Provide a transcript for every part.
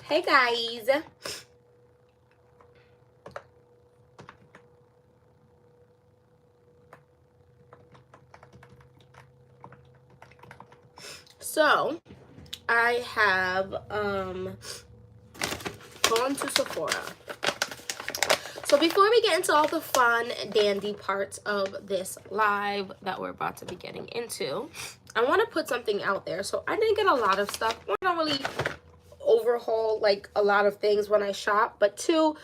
Hey guys. So I have gone to Sephora. So before we get into all the fun dandy parts of this live that we're about to be getting into, I want to put something out there. So I didn't get a lot of stuff. I don't really overhaul like a lot of things when I shop, but two,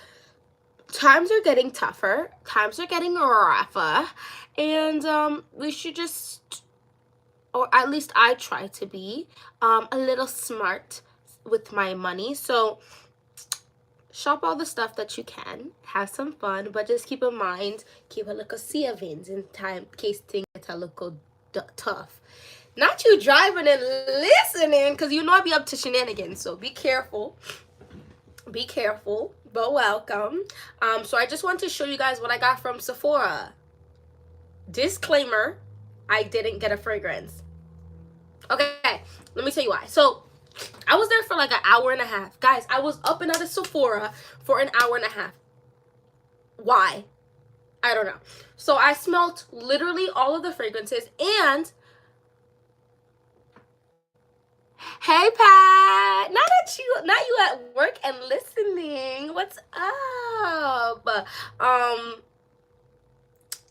times are getting tougher, times are getting rougher, and we should just, or at least I try to be a little smart with my money. So shop all the stuff that you can, have some fun, but just keep in mind, keep a little savings in time in case things get a little tough. Not you driving and listening, because you know I be up to shenanigans, so be careful. Be careful, but welcome. So I just want to show you guys what I got from Sephora. Disclaimer, I didn't get a fragrance. Okay, let me tell you why. So I was there for like an hour and a half. Guys, I was up and out of Sephora for an hour and a half. Why? I don't know. So I smelled literally all of the fragrances, and hey Pat, not you at work and listening. What's up?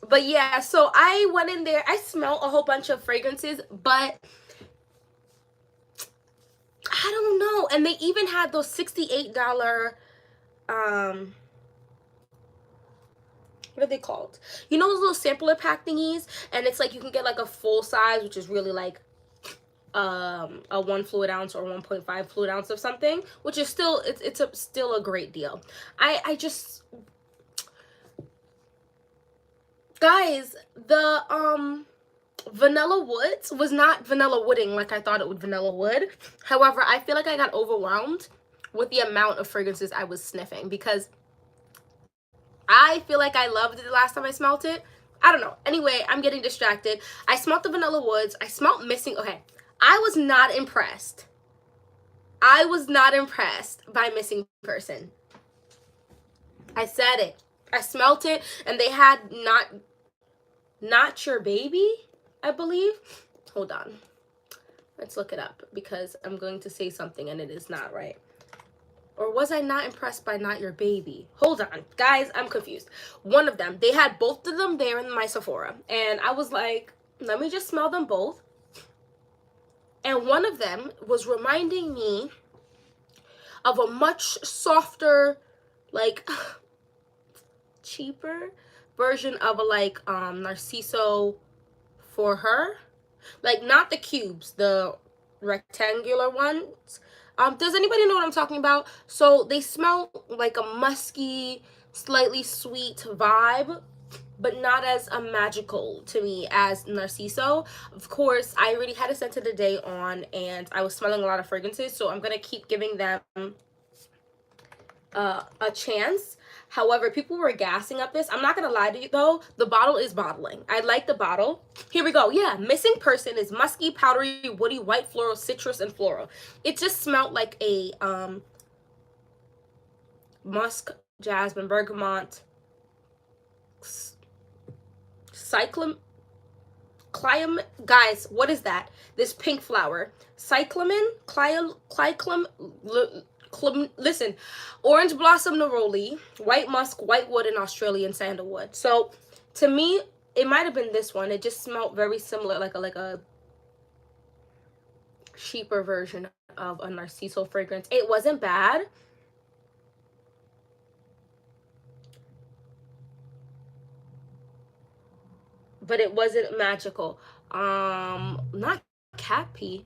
But yeah, so I went in there. I smelled a whole bunch of fragrances, but I don't know. And they even had those $68 what are they called? You know those little sampler pack thingies? And it's like you can get like a full size, which is really like a 1 fluid ounce or 1.5 fluid ounce of something, which is still still a great deal. I just, guys, the vanilla woods was not vanilla wooding like I thought it would vanilla wood. However, I feel like I got overwhelmed with the amount of fragrances I was sniffing, because I feel like I loved it the last time I smelled it. I don't know. Anyway, I'm getting distracted. I smelled the vanilla woods. I smelled missing. Okay, I was not impressed. I was not impressed by Missing Person. I said it. I smelt it, and they had not Your Baby, I believe. Hold on. Let's look it up, because I'm going to say something and it is not right. Or was I not impressed by Not Your Baby? Hold on. Guys, I'm confused. One of them. They had both of them there in my Sephora. And I was like, let me just smell them both. And one of them was reminding me of a much softer, like, cheaper version of a, like, Narciso For Her. Like, not the cubes, the rectangular ones. Does anybody know what I'm talking about? So they smell like a musky, slightly sweet vibe, but not as magical to me as Narciso. Of course, I already had a scent of the day on, and I was smelling a lot of fragrances, so I'm gonna keep giving them a chance. However, people were gassing up this. I'm not gonna lie to you though, the bottle is bottling. I like the bottle. Here we go. Yeah, Missing Person is musky, powdery, woody, white floral, citrus, and floral. It just smelled like a musk, jasmine, bergamot, cyclamen. Guys, what is that? This pink flower. Cyclamen, listen, orange blossom neroli, white musk, white wood, and Australian sandalwood. So to me, it might have been this one. It just smelled very similar, like a cheaper version of a Narciso fragrance. It wasn't bad. But it wasn't magical. Not cat pee.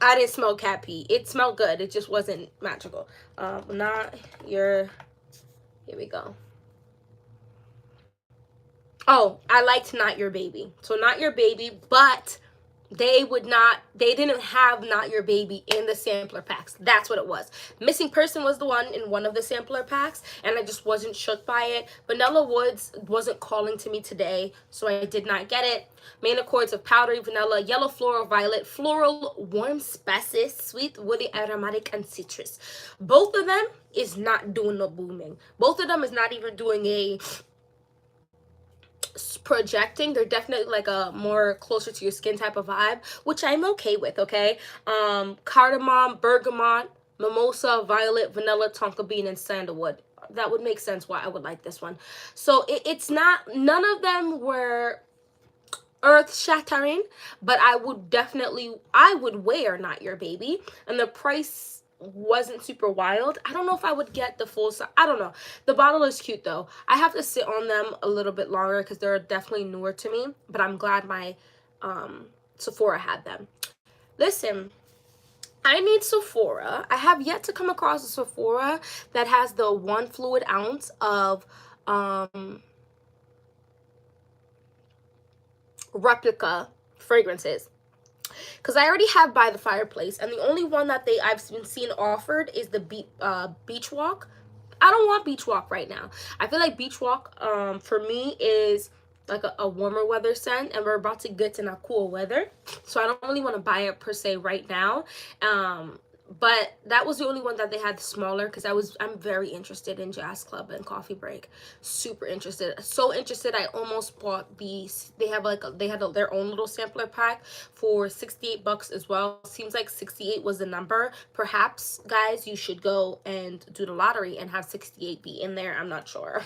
I didn't smell cat pee. It smelled good. It just wasn't magical. Not Your, here we go. Oh, I liked Not Your Baby. So Not Your Baby, but they didn't have Not Your Baby in the sampler packs. That's what it was. Missing Person was the one in one of the sampler packs, and I just wasn't shook by it. Vanilla Woods wasn't calling to me today, so I did not get it. Main Accords of Powdery Vanilla, Yellow Floral Violet, Floral Warm Spices, Sweet Woody Aromatic, and Citrus. Both of them is not doing no booming. Both of them is not even doing a projecting. They're definitely like a more closer to your skin type of vibe, which I'm okay with. Okay, cardamom, bergamot, mimosa, violet, vanilla, tonka bean, and sandalwood. That would make sense why I would like this one. So it's not, none of them were earth shattering, but I would wear Not Your Baby, and the price wasn't super wild. I don't know if I would get the full size. I don't know. The bottle is cute though. I have to sit on them a little bit longer because they're definitely newer to me, but I'm glad my Sephora had them. Listen, I need Sephora. I have yet to come across a Sephora that has the 1 fluid ounce of replica fragrances, because I already have By the Fireplace, and the only one that I've been seen offered is the Beach Walk. I don't want Beach Walk right now. I feel like Beach Walk for me is like a warmer weather scent, and we're about to get in a cool weather, so I don't really want to buy it per se right now. But that was the only one that they had smaller, because I'm very interested in Jazz Club and Coffee Break. Super interested. So interested, I almost bought these. They had their own little sampler pack for $68 as well. Seems like 68 was the number. Perhaps, guys, you should go and do the lottery and have 68 be in there. I'm not sure.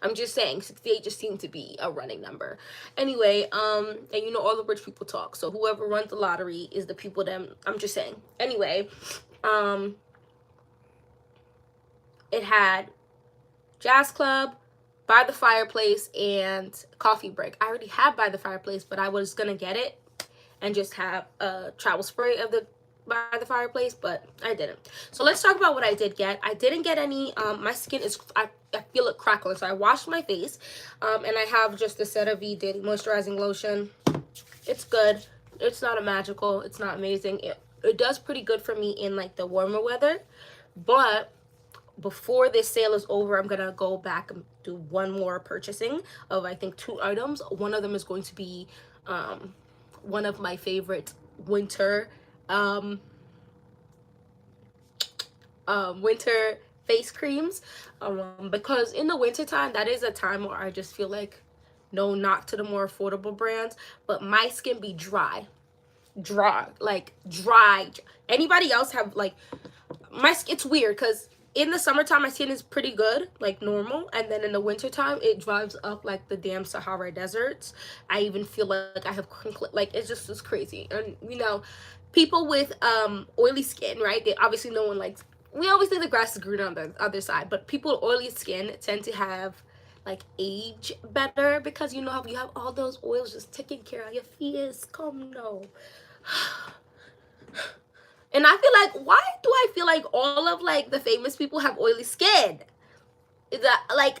I'm just saying 68 just seemed to be a running number. Anyway, and you know all the rich people talk. So whoever runs the lottery is the people that I'm just saying. Anyway, it had Jazz Club, By the Fireplace, and Coffee Break. I already had By the Fireplace, but I was gonna get it and just have a travel spray of the By the Fireplace, but I didn't. So let's talk about what I did get. I didn't get any, my skin is, I feel it crackling, so I washed my face, and I have just the CeraVe Daily Moisturizing Lotion. It's good. It's not a magical, it's not amazing. It does pretty good for me in like the warmer weather, but before this sale is over, I'm gonna go back and do one more purchasing of, I think, 2 items. One of them is going to be one of my favorite winter winter face creams, because in the winter time, that is a time where I just feel like, no, not to the more affordable brands, but my skin be dry. Like dry. Anybody else have like it's weird, because in the summertime my skin is pretty good, like normal, and then in the wintertime it drives up like the damn Sahara deserts. I even feel like I have like it's crazy. And you know, people with oily skin, right? They obviously, no one likes, we always think the grass is greener on the other side, but people with oily skin tend to have like age better, because you know how you have all those oils just taking care of your face. Come no. And I feel like, why do I feel like all of like the famous people have oily skin? Is that like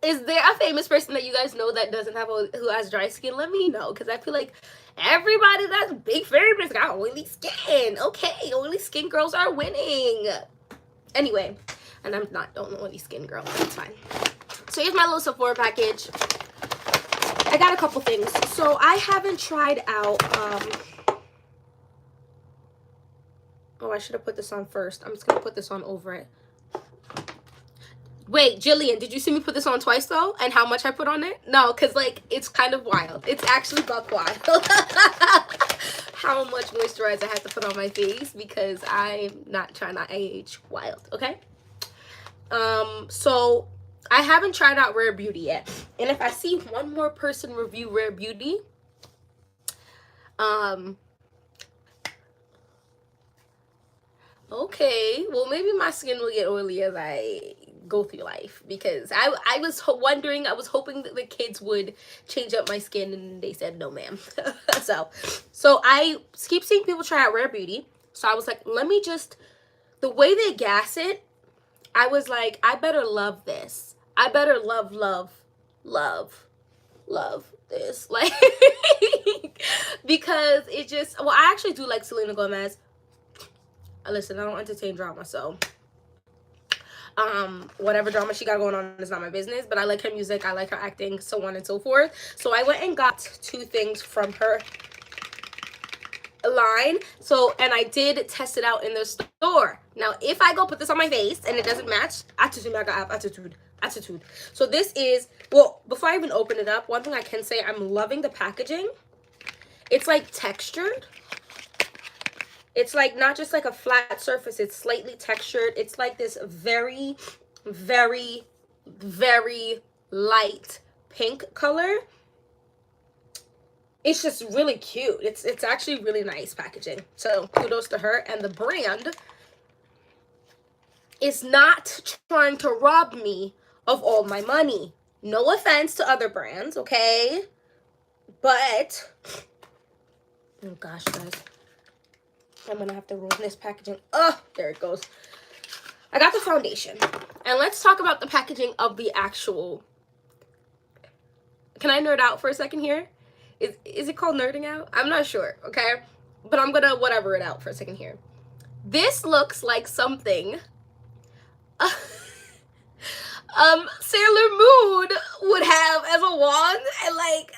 is there a famous person that you guys know that doesn't have who has dry skin? Let me know, because I feel like everybody that's big famous got oily skin. Okay, oily skin girls are winning. Anyway, and I'm not an oily skin girl. That's fine. So here's my little Sephora package. I got a couple things. So I haven't tried out, oh, I should have put this on first. I'm just going to put this on over it. Wait, Jillian, did you see me put this on twice though? And how much I put on it? No, because like, it's kind of wild. It's actually buck wild. How much moisturizer I have to put on my face, because I'm not trying to age wild, okay? So I haven't tried out Rare Beauty yet. And if I see one more person review Rare Beauty, okay, well, maybe my skin will get oily as I go through life, because I was wondering, I was hoping that the kids would change up my skin, and they said no, ma'am. so I keep seeing people try out Rare Beauty, so I was like, let me just, the way they gas it, I was like, I better love this. I better love this. Like, because it just, well, I actually do like Selena Gomez. Listen, I don't entertain drama, so whatever drama she got going on is not my business, but I like her music, I like her acting, so on and so forth. So I went and got 2 things from her line. So, and I did test it out in the store. Now, if I go put this on my face and it doesn't match, attitude. So this is, well, before I even open it up, one thing I can say, I'm loving the packaging. It's like textured. It's like not just like a flat surface, it's slightly textured. It's like this very, very, very light pink color. It's just really cute. It's actually really nice packaging. So kudos to her. And the brand is not trying to rob me of all my money. No offense to other brands, okay? But, oh gosh, guys. I'm gonna have to ruin this packaging. Oh, there it goes. I got the foundation. And let's talk about the packaging of the actual. Can I nerd out for a second here? Is it called nerding out? I'm not sure, okay? But I'm gonna whatever it out for a second here. This looks like something Sailor Moon would have as a wand, and like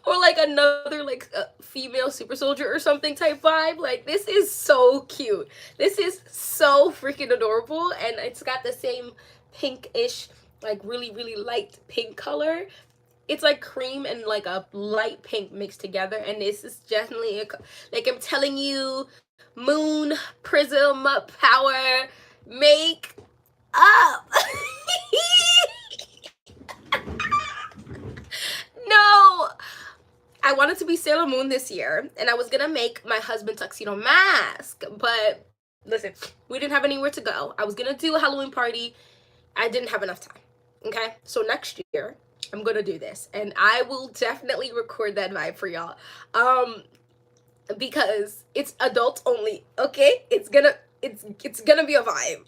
or like another like female super soldier or something type vibe. Like, this is so cute. This is so freaking adorable, and it's got the same pinkish, like really, really light pink color. It's like cream and like a light pink mixed together, and this is definitely like, I'm telling you, moon prism power make up. No, I wanted to be Sailor Moon this year, and I was gonna make my husband tuxedo mask, but listen, we didn't have anywhere to go. I was gonna do a Halloween party. I didn't have enough time. Okay, so next year I'm gonna do this, and I will definitely record that vibe for y'all, because it's adults only. Okay, it's gonna be a vibe.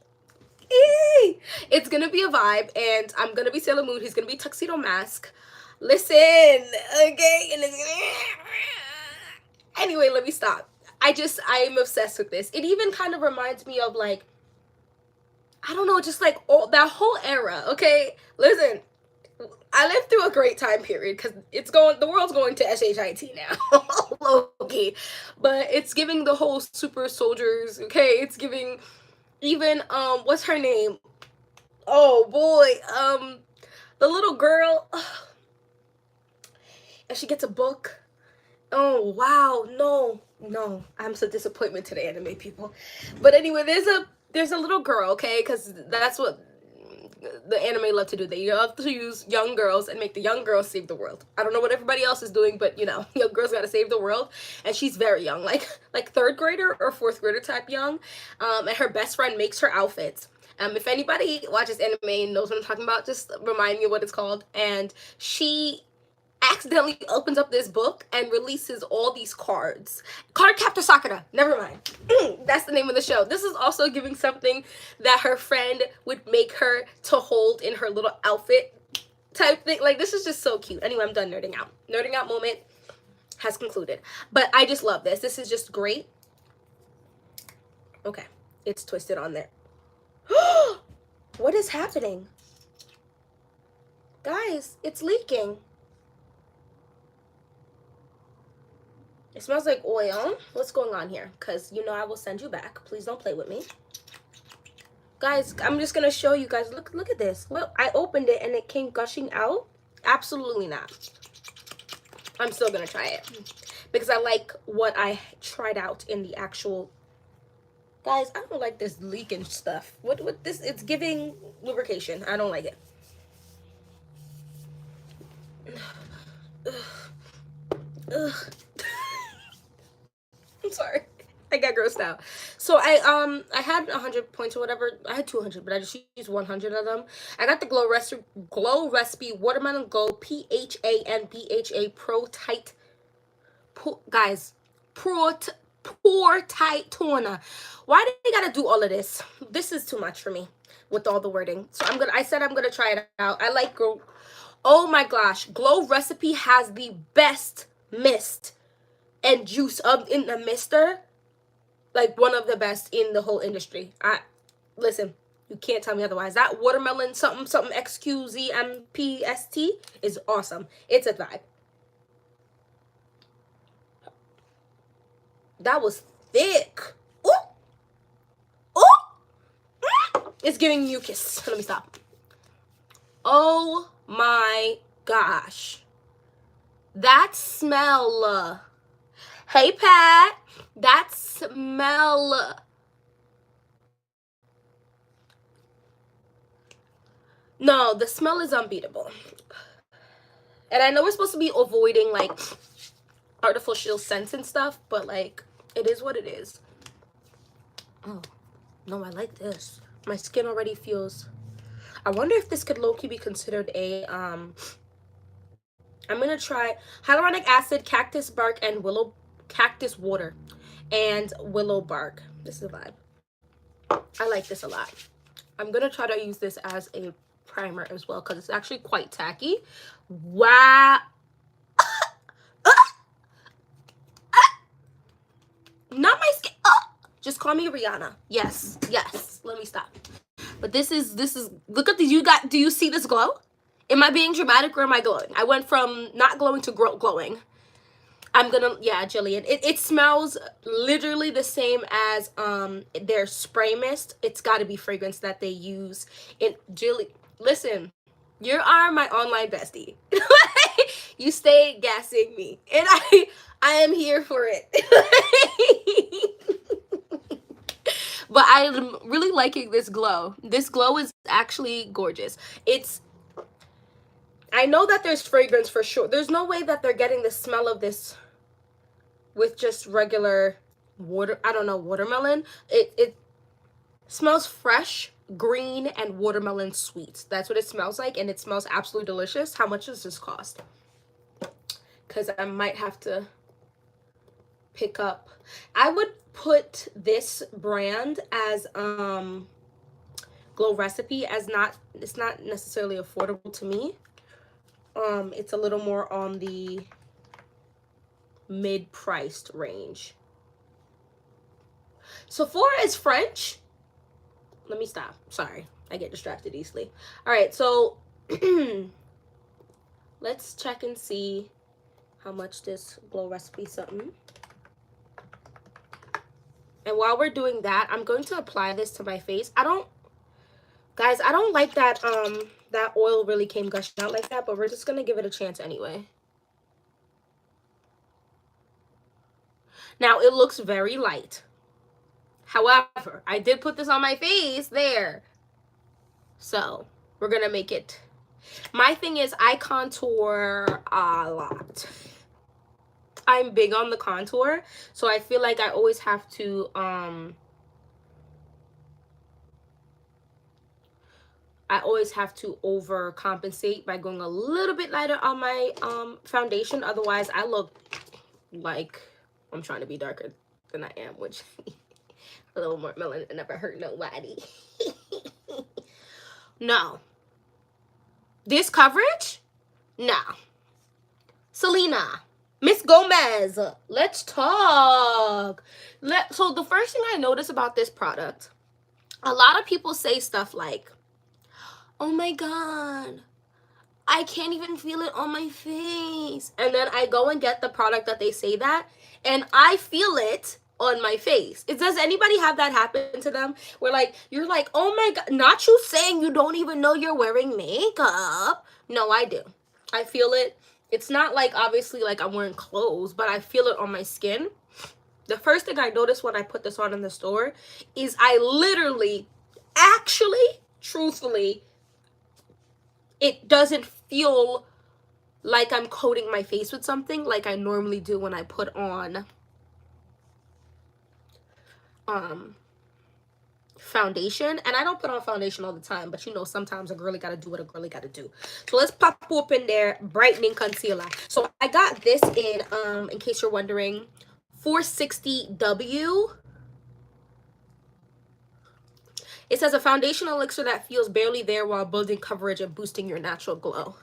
It's gonna be a vibe, and I'm gonna be Sailor Moon. He's gonna be tuxedo mask. Listen, okay, and anyway, let me stop. I am obsessed with this. It even kind of reminds me of, like, I don't know, just like all that whole era. Okay, listen, I lived through a great time period, because the world's going to SHIT now, low-key, but it's giving the whole super soldiers. Okay, it's giving even what's her name? Oh boy, the little girl. And she gets a book. Oh wow, no, I'm so disappointment to the anime people. But anyway, there's a little girl, okay, because that's what the anime love to do. They love to use young girls and make the young girls save the world. I don't know what everybody else is doing, but you know, young girls gotta save the world. And she's very young, like 3rd grader or 4th grader type young. And her best friend makes her outfits. If anybody watches anime and knows what I'm talking about, just remind me what it's called. And she accidentally opens up this book and releases all these cards. Card Captor Sakura. Never mind. That's the name of the show. This is also giving something that her friend would make her to hold in her little outfit type thing. Like, this is just so cute. Anyway, I'm done nerding out. Nerding out moment has concluded. But I just love this. This is just great. Okay. It's twisted on there. What is happening? Guys, it's leaking. It smells like oil. What's going on here? Because, you know, I will send you back. Please don't play with me. Guys, I'm just going to show you guys. Look at this. Look, I opened it and it came gushing out. Absolutely not. I'm still going to try it. Because I like what I tried out in the actual. Guys, I don't like this leaking stuff. What this? It's giving lubrication. I don't like it. Ugh. I'm sorry. I got grossed out. So I had 100 points or whatever. I had 200, but I just used 100 of them. I got the Glow Recipe Watermelon Go PHA and BHA Pro Tight. Guys, Pour Tight Toner. Why do they gotta do all of this? This is too much for me with all the wording. So I said I'm gonna try it out. I like Oh my gosh, Glow Recipe has the best mist and juice up in the mister. Like, one of the best in the whole industry. Listen, you can't tell me otherwise. That watermelon something something XQZMPST is awesome. It's a vibe. That was thick. Ooh. Ooh. It's giving mucus. Let me stop. Oh my gosh. That smell. Hey, Pat. That smell. No, the smell is unbeatable. And I know we're supposed to be avoiding, like, artificial scents and stuff, but, like, it is what it is. Oh, no, I like this. My skin already feels... I wonder if this could low-key be considered a, I'm gonna try hyaluronic acid, cactus bark, and cactus water, and willow bark. This is a vibe. I like this a lot. I'm gonna try to use this as a primer as well, because it's actually quite tacky. Wow. Not my skin. Just call me Rihanna. Yes. Let me stop. But this is look at these. Do you see this glow? Am I being dramatic or am I glowing? I went from not glowing to glowing. I'm gonna, yeah, Jillian. It smells literally the same as their spray mist. It's got to be fragrance that they use. Listen, you are my online bestie. You stay gassing me, and I am here for it. But I'm really liking this glow. This glow is actually gorgeous. I know that there's fragrance for sure. There's no way that they're getting the smell of this with just regular watermelon. It smells fresh, green, and watermelon sweet. That's what it smells like, and it smells absolutely delicious. How much does this cost? Because I might have to pick up. I would put this brand as Glow Recipe as it's not necessarily affordable to me. It's a little more on the mid-priced range. Sephora is French. Let me stop. Sorry, I get distracted easily. All right, so let's check and see how much this Glow Recipe something. And while we're doing that, I'm going to apply this to my face. I don't like that that oil really came gushing out like that, but we're just gonna give it a chance anyway. Now it looks very light. However, I did put this on my face there. So we're gonna make it. My thing is I contour a lot. I'm big on the contour, so I feel like I always have to overcompensate by going a little bit lighter on my foundation. Otherwise, I look like I'm trying to be darker than I am, which a little more melanin never hurt nobody. No. This coverage? No. Selena. Miss Gomez, let's talk. So the first thing I noticed about this product, a lot of people say stuff like, oh my God, I can't even feel it on my face. And then I go and get the product that they say that, and I feel it on my face. Does anybody have that happen to them? Where like, you're like, oh my God, not you saying you don't even know you're wearing makeup. No, I do. I feel it. It's not like, obviously, like I'm wearing clothes, but I feel it on my skin. The first thing I noticed when I put this on in the store is I literally, actually, truthfully, it doesn't feel like I'm coating my face with something like I normally do when I put on foundation. And I don't put on foundation all the time, but you know, sometimes a girly gotta do what a girly gotta do. So let's pop open their brightening concealer. So I got this in case you're wondering, 460W. It says a foundation elixir that feels barely there while building coverage and boosting your natural glow.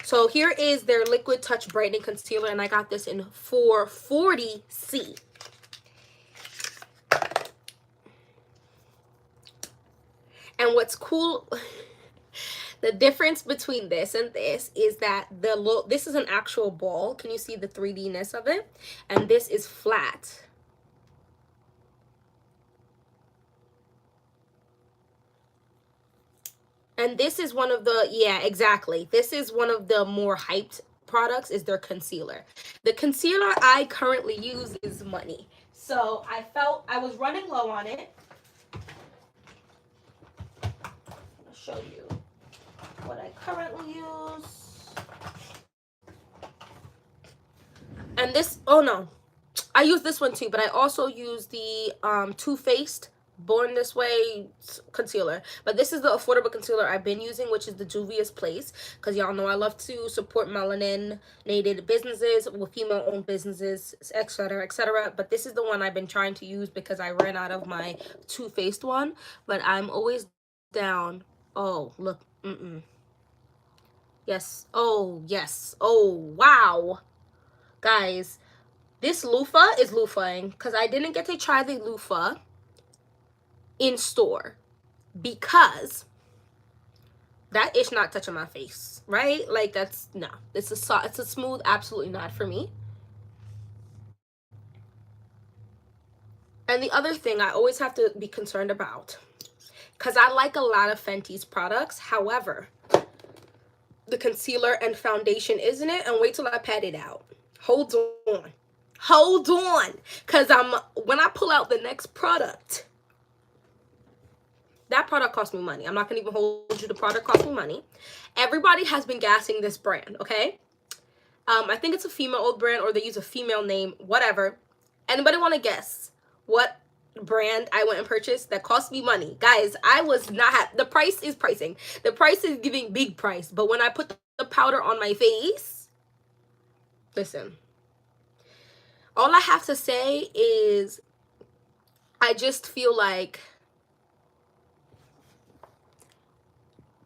So here is their Liquid Touch Brightening Concealer, and I got this in 440C. And what's cool, the difference between this and this is that this is an actual ball. Can you see the 3D-ness of it? And this is flat. And this is one of the, yeah, exactly. This is one of the more hyped products, is their concealer. The concealer I currently use is Money. So I felt I was running low on it. I'll show you what I currently use. And this, oh no, I use this one too, but I also use the Too Faced Born This Way concealer. But this is the affordable concealer I've been using, which is the Juvia's Place, because y'all know I love to support melanated businesses, with female-owned businesses, etc., etc. But this is the one I've been trying to use because I ran out of my Too Faced one. But I'm always down. Oh, look. Yes. Oh, yes. Oh, wow. Guys, this loofah is loofahing because I didn't get to try the loofah in store because that is not touching my face, right? Like, that's, no. It's a smooth, absolutely not for me. And the other thing I always have to be concerned about, because I like a lot of Fenty's products, however, the concealer and foundation isn't it, and wait till I pat it out. Hold on, because when I pull out the next product, that product cost me money. I'm not gonna even hold you. The product cost me money. Everybody has been gassing this brand, okay? I think it's a female-owned brand, or they use a female name, whatever. Anybody want to guess what brand I went and purchased that cost me money? Guys, I was not the price is pricing. The price is giving big price, but when I put the powder on my face, listen. All I have to say is I just feel like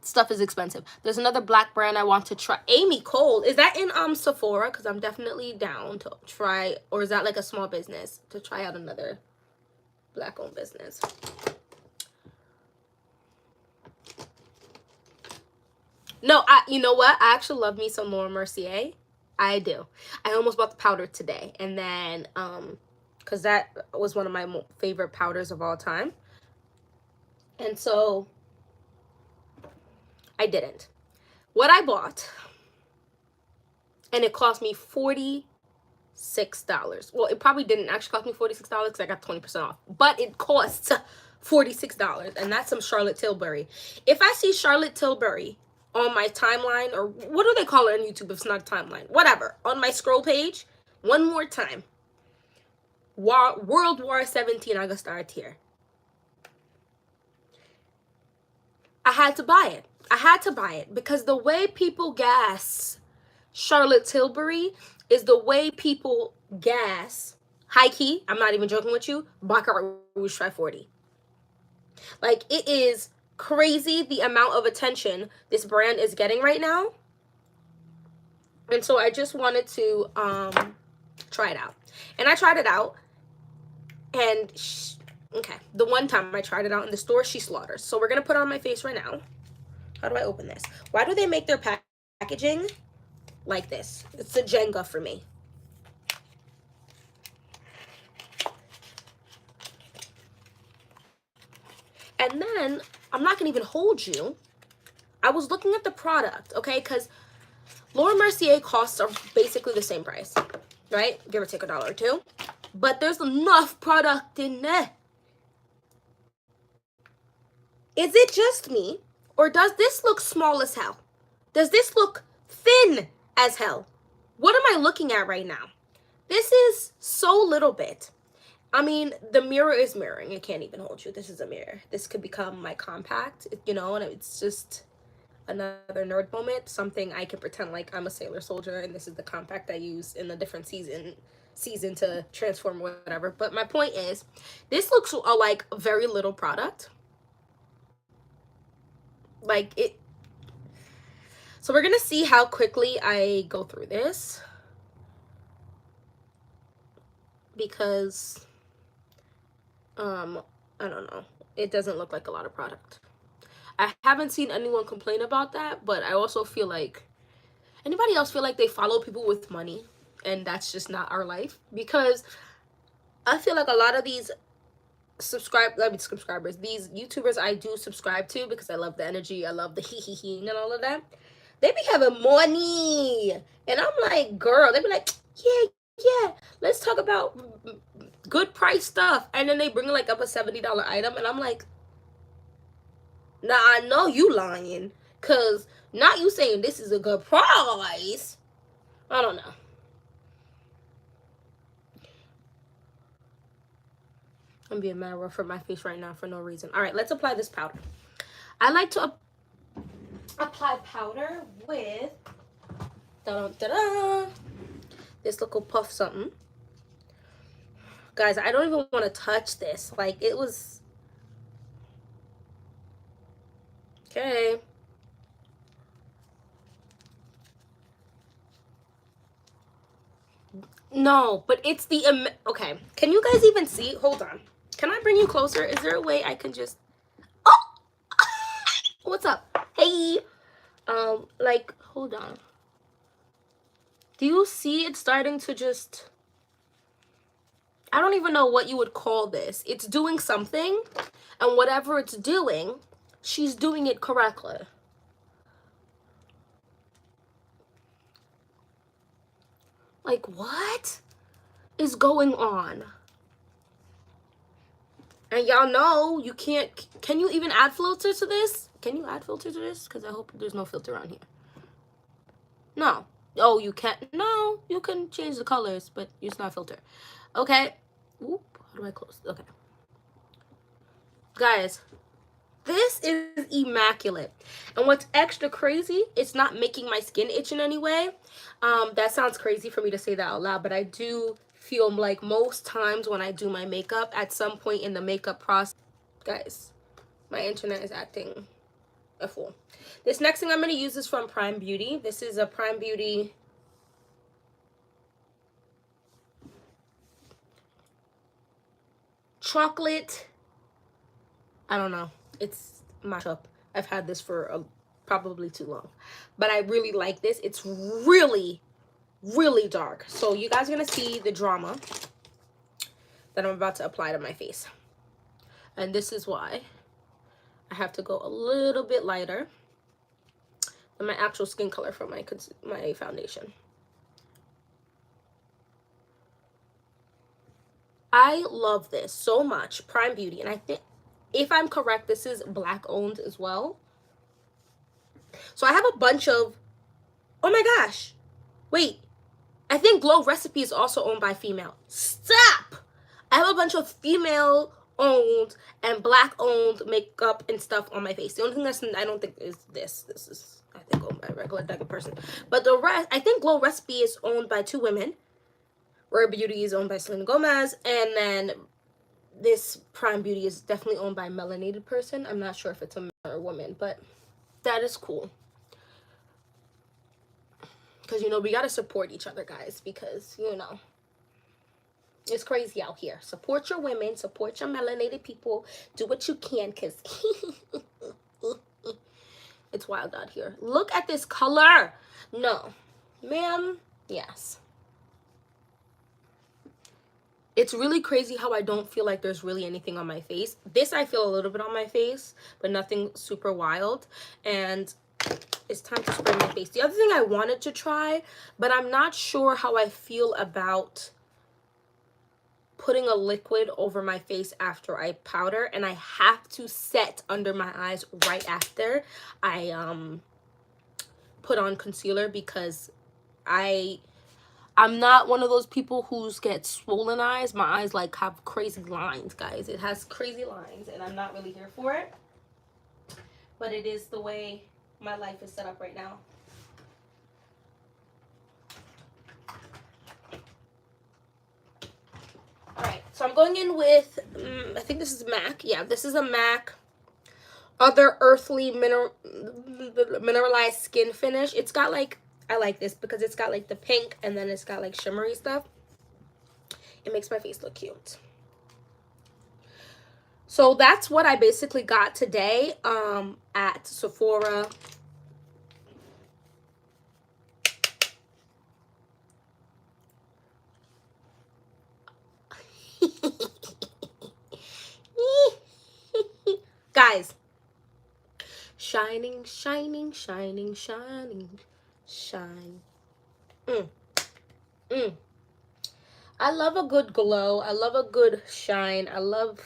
stuff is expensive. There's another black brand I want to try. Amy Cole. Is that in Sephora? Because I'm definitely down to try. Or is that like a small business? To try out another black-owned business. No, you know what? I actually love me some Laura Mercier. I do. I almost bought the powder today. And then, because that was one of my favorite powders of all time. And so I didn't. What I bought, and it cost me $46. Well, it probably didn't actually cost me $46 because I got 20% off. But it costs $46, and that's some Charlotte Tilbury. If I see Charlotte Tilbury on my timeline, or what do they call it on YouTube if it's not a timeline? Whatever. On my scroll page, one more time. World War 17, I got started here. I had to buy it. I had to buy it because the way people gas Charlotte Tilbury is the way people gas, high key, I'm not even joking with you, Baccarat Rouge 540. Like, it is crazy the amount of attention this brand is getting right now. And so I just wanted to try it out. And I tried it out. And, okay, the one time I tried it out in the store, she slaughters. So we're going to put it on my face right now. How do I open this? Why do they make their packaging like this? It's a Jenga for me. And then, I'm not going to even hold you. I was looking at the product, okay? Because Laura Mercier costs are basically the same price, right? Give or take $1 or $2. But there's enough product in there. Is it just me? Or does this look small as hell? Does this look thin as hell? What am I looking at right now? This is so little bit. I mean, the mirror is mirroring. It can't even hold you. This is a mirror. This could become my compact, you know, and it's just another nerd moment. Something I can pretend like I'm a sailor soldier, and this is the compact I use in a different season to transform or whatever. But my point is, this looks like very little product. Like it. So we're gonna see how quickly I go through this, because I don't know, it doesn't look like a lot of product. I haven't seen anyone complain about that, but I also feel like, anybody else feel like they follow people with money and that's just not our life? Because I feel like a lot of these subscribers, these YouTubers I do subscribe to because I love the energy, I love the hee and all of that, they be having money, and I'm like, girl, they be like, yeah, let's talk about good price stuff, and then they bring like up a $70 item, and I'm like, nah, I know you lying, cause not you saying this is a good price. I don't know. I'm being mad rough for my face right now for no reason. All right, let's apply this powder. I like to apply powder with this little puff something. Guys, I don't even want to touch this. Like, it was okay. No, but it's the okay. Can you guys even see? Hold on. Can I bring you closer? Is there a way I can just? Oh, what's up? Hey. Like, hold on. Do you see it starting to just? I don't even know what you would call this. It's doing something, and whatever it's doing, she's doing it correctly. Like, what is going on? And y'all know you can't. Can you even add filter to this? Can you add filter to this? Because I hope there's no filter on here. No. Oh, you can't. No, you can change the colors, but it's not filter. Okay. Oop. How do I close? Okay. Guys, this is immaculate. And what's extra crazy, it's not making my skin itch in any way. That sounds crazy for me to say that out loud, but I do feel like most times when I do my makeup, at some point in the makeup process, guys, my internet is acting a fool. This next thing I'm going to use is from Prime Beauty. This is a Prime Beauty chocolate. I don't know. It's matchup. I've had this for probably too long, but I really like this. It's really, really dark. So you guys are going to see the drama that I'm about to apply to my face. And this is why I have to go a little bit lighter than my actual skin color for my foundation. I love this so much. Prime Beauty. And I think, if I'm correct, this is Black owned as well. So I have a bunch of, oh my gosh, wait, I think Glow Recipe is also owned by female. Stop! I have a bunch of female owned and Black owned makeup and stuff on my face. The only thing that's, I don't think, is this. This is, I think, owned by a regular person. But the rest, I think Glow Recipe is owned by 2 women. Rare Beauty is owned by Selena Gomez, and then this Prime Beauty is definitely owned by a melanated person. I'm not sure if it's a man or a woman, but that is cool. Because, you know, we got to support each other, guys, because, you know, it's crazy out here. Support your women, support your melanated people, do what you can, because it's wild out here. Look at this color. No, ma'am, yes. It's really crazy how I don't feel like there's really anything on my face. This I feel a little bit on my face, but nothing super wild. And it's time to spray my face. The other thing I wanted to try, but I'm not sure how I feel about putting a liquid over my face after I powder. And I have to set under my eyes right after I put on concealer, because I'm not one of those people who get swollen eyes. My eyes like have crazy lines, guys. It has crazy lines, and I'm not really here for it. But it is the way my life is set up right now. Alright, so I'm going in with, I think this is MAC. Yeah, this is a MAC Other Earthly Mineral the mineralized skin finish. It's got like, I like this because it's got like the pink and then it's got like shimmery stuff. It makes my face look cute. So that's what I basically got today at Sephora. Guys, shining, shining, shining, shining, shine. I love a good glow. I love a good shine. I love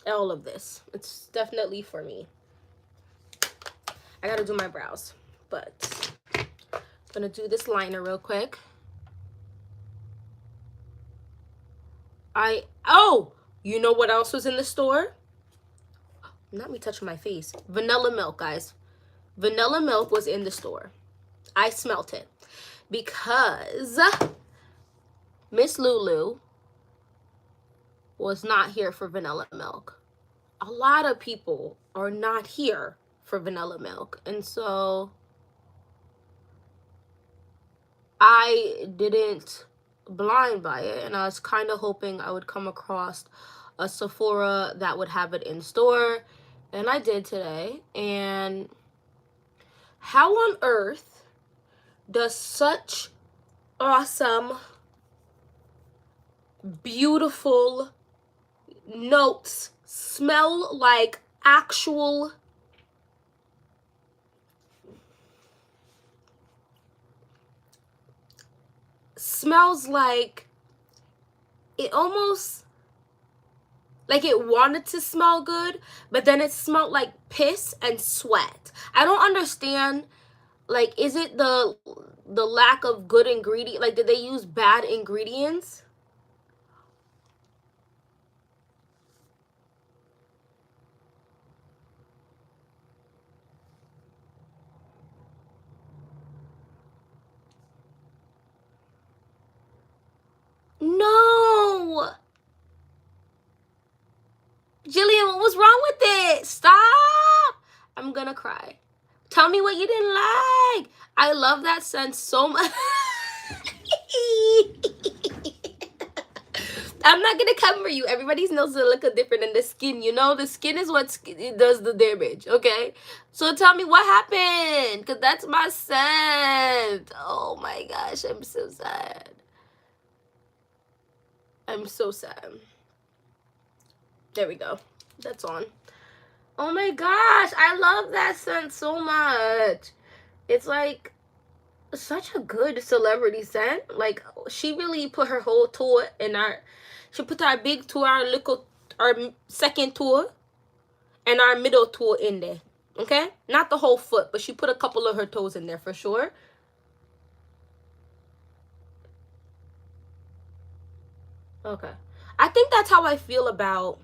all of this. It's definitely for me. I gotta do my brows, but I'm gonna do this liner real quick. Oh, you know what else was in the store? Not me touching my face. Vanilla milk, guys. Vanilla milk was in the store. I smelt it because Miss Lulu was not here for vanilla milk. A lot of people are not here for vanilla milk, and so I didn't blind buy it, and I was kind of hoping I would come across a Sephora that would have it in store, and I did today. And how on earth does such awesome, beautiful notes smell like actual smells like it almost like it wanted to smell good, but then it smelled like piss and sweat. I don't understand. Like, is it the lack of good ingredient? Like, did they use bad ingredients? No. Jillian, what was wrong with it? Stop. I'm gonna cry. Tell me what you didn't like. I love that scent so much. I'm not gonna cover you. Everybody's nose will look different in the skin. You know, the skin is what it does the damage. Okay, so tell me what happened, cause that's my scent. Oh my gosh, I'm so sad. I'm so sad. There we go. That's on. Oh my gosh, I love that scent so much. It's like such a good celebrity scent. Like, she really put her whole tour in our, she put our big tour, our second tour, and our middle tour in there. Okay, not the whole foot, but she put a couple of her toes in there for sure. Okay, I think that's how I feel about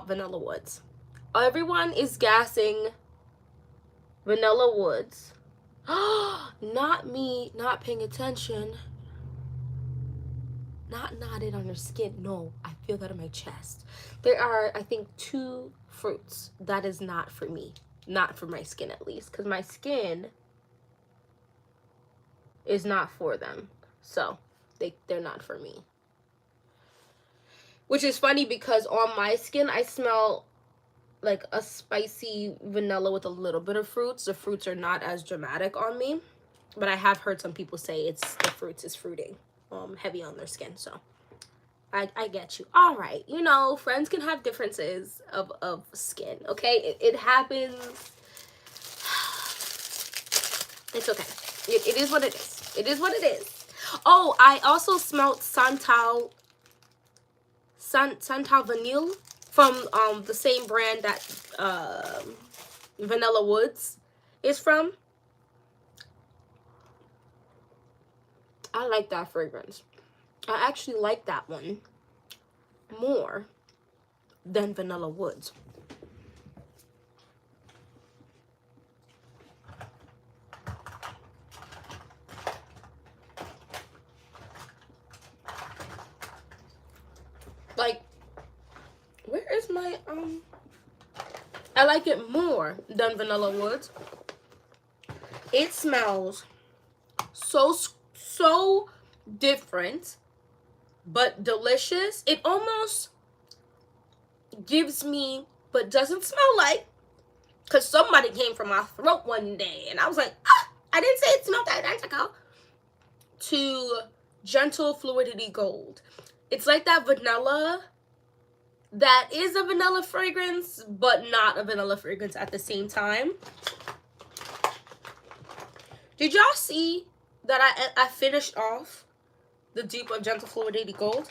Vanilla Woods. Everyone is gassing Vanilla Woods. Not me not paying attention. Not knotted on her skin. No, I feel that in my chest. There are, I think, 2 fruits. That is not for me. Not for my skin, at least. Because my skin is not for them. So, they're not for me. Which is funny because on my skin, I smell like a spicy vanilla with a little bit of fruits. The fruits are not as dramatic on me. But I have heard some people say it's the fruits is fruiting. Heavy on their skin, so I get you. All right, you know, friends can have differences of skin, okay? It happens. It's okay. It is what it is. It is what it is. Oh, I also smelled Santal Vanille from the same brand that Vanilla Woods is from. I like that fragrance. I actually like that one more than Vanilla Woods. Like, where is I like it more than Vanilla Woods. It smells so different, but delicious. It almost gives me, but doesn't smell like, because somebody came from my throat one day and I was like, ah, I didn't say it smelled identical to Gentle Fluidity Gold. It's like that vanilla that is a vanilla fragrance, but not a vanilla fragrance at the same time. Did y'all see that I finished off the dupe of Gentle Fluidity Gold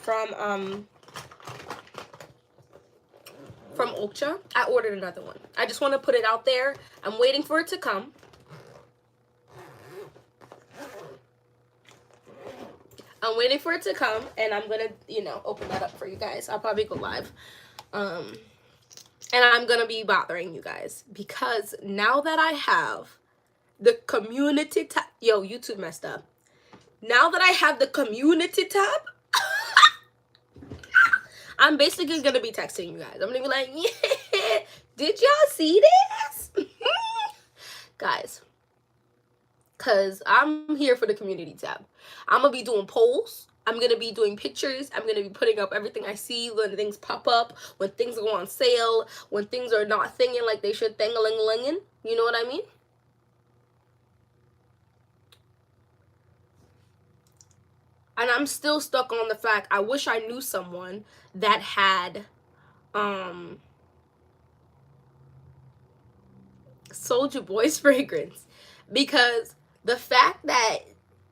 from Ultra? I ordered another one. I just want to put it out there. I'm waiting for it to come. I'm waiting for it to come, and I'm gonna, you know, open that up for you guys. I'll probably go live. And I'm gonna be bothering you guys because now that I have the community tab, yo, YouTube messed up. Now that I have the community tab, I'm basically gonna be texting you guys. I'm gonna be like, yeah, did y'all see this? Guys, because I'm here for the community tab. I'm gonna be doing polls. I'm gonna be doing pictures. I'm gonna be putting up everything I see when things pop up, when things go on sale, when things are not thinging like they should thing-a-ling-linging. You know what I mean? And I'm still stuck on the fact, I wish I knew someone that had Soulja Boy's fragrance, because the fact that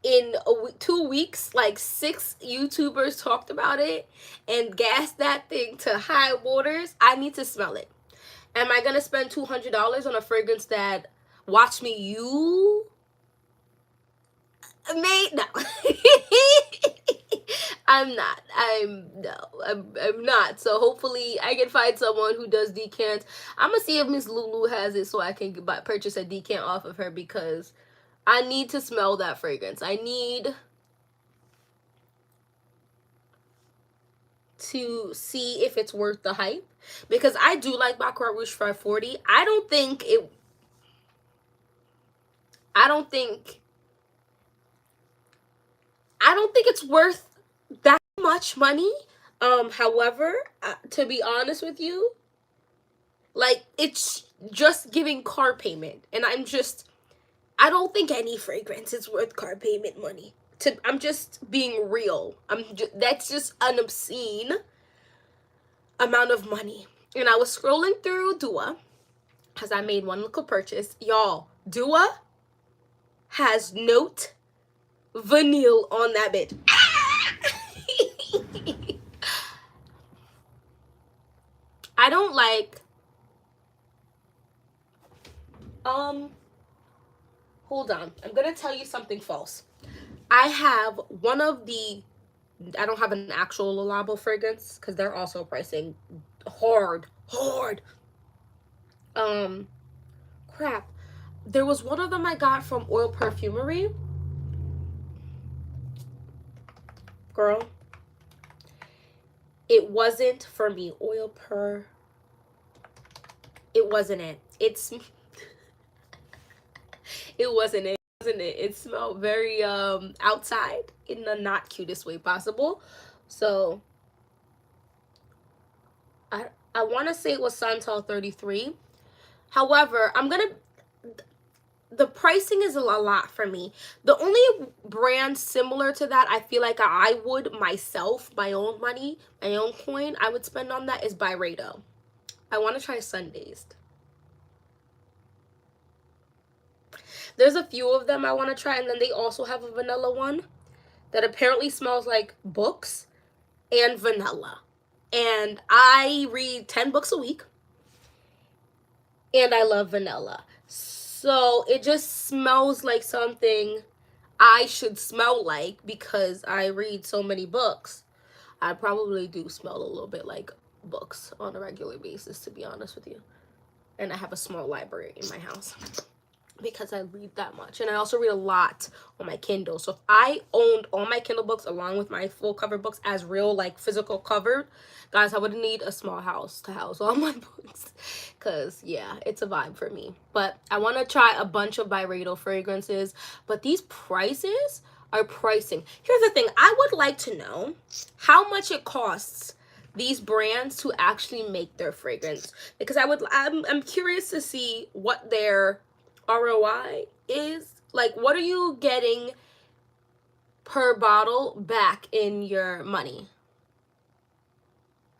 in 2 weeks, like 6 YouTubers talked about it and gassed that thing to high waters, I need to smell it. Am I gonna spend $200 on a fragrance that, watch me, you made? No. I'm not. So hopefully I can find someone who does decants. I'm gonna see if Miss Lulu has it so I can purchase a decant off of her, because I need to smell that fragrance. I need to see if it's worth the hype, because I do like Baccarat Rouge 540. I don't think it's worth that much money. However, to be honest with you, like, it's just giving car payment, and I don't think any fragrance is worth car payment money. I'm just being real. That's just an obscene amount of money. And I was scrolling through Dua, because I made one little purchase. Y'all, Dua has Note Vanille on that bitch. I don't like, hold on. I'm gonna tell you something false. I have one of the, I don't have an actual Le Labo fragrance, because they're also pricing hard. Crap. There was one of them I got from Oil Perfumery. Girl, it wasn't for me. It wasn't it. It wasn't it. It smelled very outside in the not cutest way possible. So I want to say it was Santal 33. However, the pricing is a lot for me. The only brand similar to that I feel like I would myself, my own money, my own coin, I would spend on that is Byredo. I want to try Sundazed. There's a few of them I want to try, and then they also have a vanilla one that apparently smells like books and vanilla. And I read 10 books a week, and I love vanilla. So it just smells like something I should smell like, because I read so many books. I probably do smell a little bit like books on a regular basis, to be honest with you. And I have a small library in my house. because I read that much, and I also read a lot on my Kindle. So if I owned all my Kindle books along with my full cover books as real, like physical covered, guys, I would need a small house to house all my books, because yeah, it's a vibe for me. But I want to try a bunch of Byredo fragrances, but these prices are pricing. Here's the thing, I would like to know how much it costs these brands to actually make their fragrance, because I'm curious to see what their ROI is. Like, what are you getting per bottle back in your money?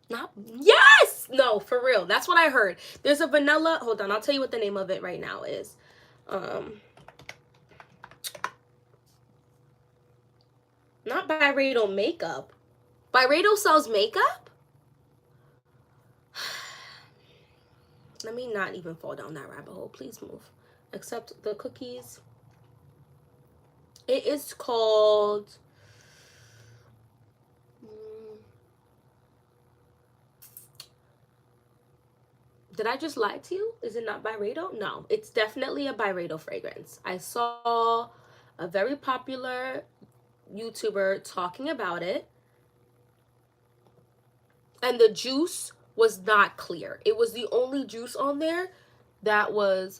Not, yes, no, for real, that's what I heard. There's a vanilla, hold on, I'll tell you what the name of it right now is. Not Byredo makeup. Byredo sells makeup. Let me not even fall down that rabbit hole, please move. Accept the cookies. It is called did I just lie to you? Is it not Byredo? No, it's definitely a Byredo fragrance. I saw a very popular YouTuber talking about it, and the juice was not clear. It was the only juice on there that was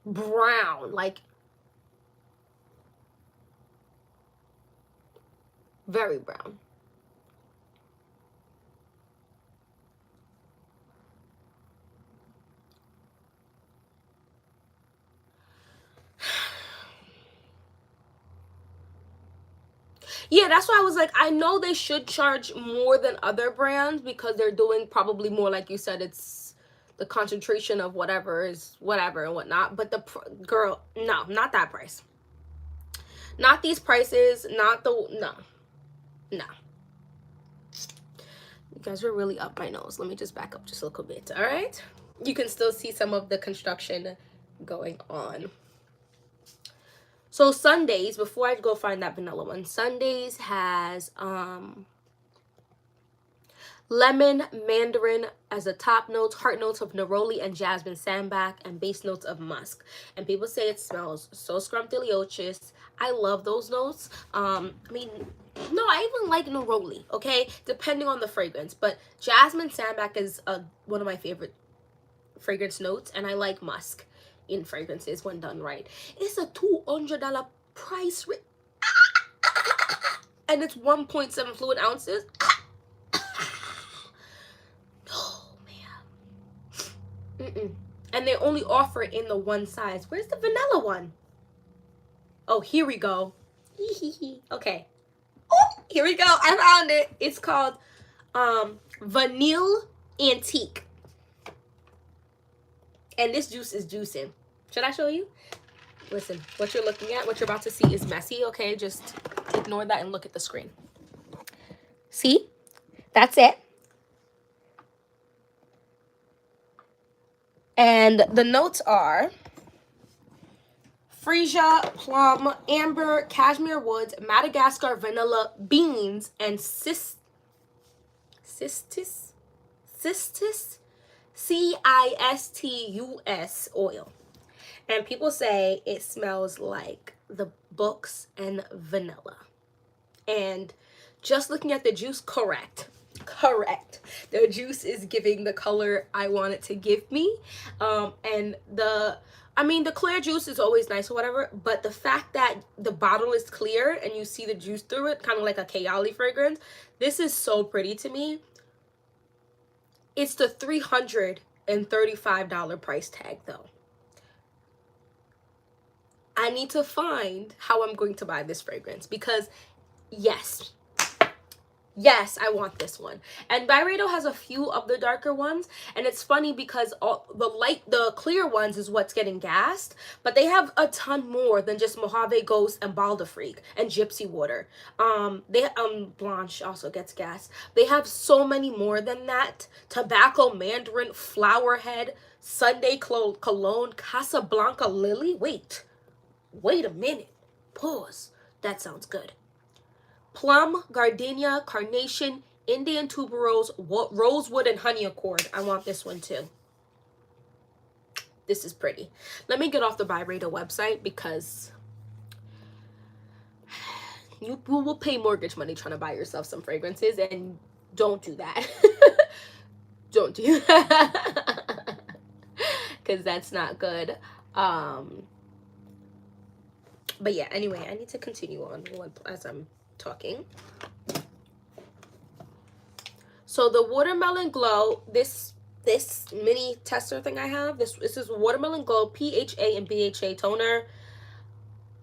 brown, like very brown. Yeah, that's why I was like, I know they should charge more than other brands because they're doing probably more, like you said, it's the concentration of whatever is whatever and whatnot. But the girl, no, not that price. Not these prices, not the, no, no. You guys are really up my nose. Let me just back up just a little bit, all right? You can still see some of the construction going on. So Sundays, before I go find that vanilla one, Sundays has lemon, mandarin as the top notes, heart notes of neroli and jasmine sambac, and base notes of musk. And people say it smells so scrumptious. I love those notes. I mean, no, I even like neroli, okay? Depending on the fragrance. But jasmine sambac is one of my favorite fragrance notes, and I like musk in fragrances when done right. It's a $200 price, and it's 1.7 fluid ounces. Oh man. And they only offer it in the one size. Where's the vanilla one? Oh, here we go. Okay. Oh, here we go. I found it. It's called Vanille Antique. And this juice is juicing. Should I show you? Listen, what you're looking at, what you're about to see is messy, okay? Just ignore that and look at the screen. See? That's it. And the notes are freesia, plum, amber, cashmere woods, Madagascar vanilla, beans, and cistus, CISTUS oil. And people say it smells like the books and vanilla. And just looking at the juice, correct. The juice is giving the color I want it to give me. And the clear juice is always nice or whatever, but the fact that the bottle is clear and you see the juice through it, kind of like a Kayali fragrance, this is so pretty to me. It's the $335 price tag though. I need to find how I'm going to buy this fragrance because yes, I want this one. And Byredo has a few of the darker ones, and it's funny because all the clear ones is what's getting gassed, but they have a ton more than just Mojave Ghost and Baldafreak and Gypsy Water. Blanche also gets gassed. They have so many more than that. Tobacco, Mandarin, Flowerhead, Sunday Cologne, Casablanca Lily. Wait a minute. Pause. That sounds good. Plum, gardenia, carnation, Indian tuberose, rosewood, and honey accord. I want this one too. this is pretty. Let me get off the Byredo website because you will pay mortgage money trying to buy yourself some fragrances, and don't do that. Don't do that. Because that's not good. But yeah, anyway, I need to continue on as I'm talking. So the Watermelon Glow, this mini tester thing I have, this is Watermelon Glow PHA and BHA toner.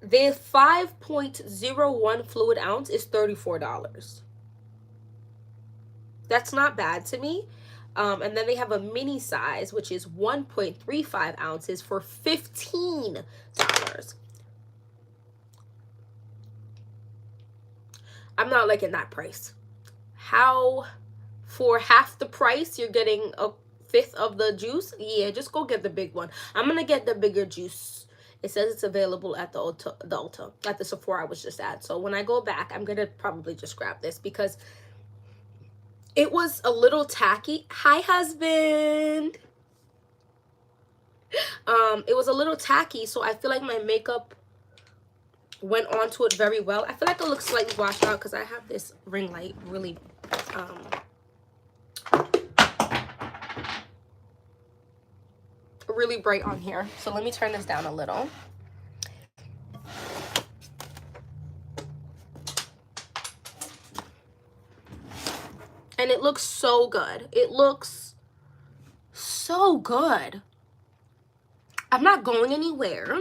The 5.01 fluid ounce is $34. That's not bad to me. And then they have a mini size, which is 1.35 ounces for $15. I'm not liking that price. How for half the price you're getting a fifth of the juice? Yeah, just go get the big one. I'm gonna get the bigger juice. It says it's available at the Ulta, at the Sephora I was just at. So when I go back, I'm gonna probably just grab this because it was a little tacky. Hi, husband. It was a little tacky, so I feel like my makeup went onto it very well. I feel like it looks slightly washed out because I have this ring light really really bright on here. So let me turn this down a little. And it looks so good. It looks so good. I'm not going anywhere.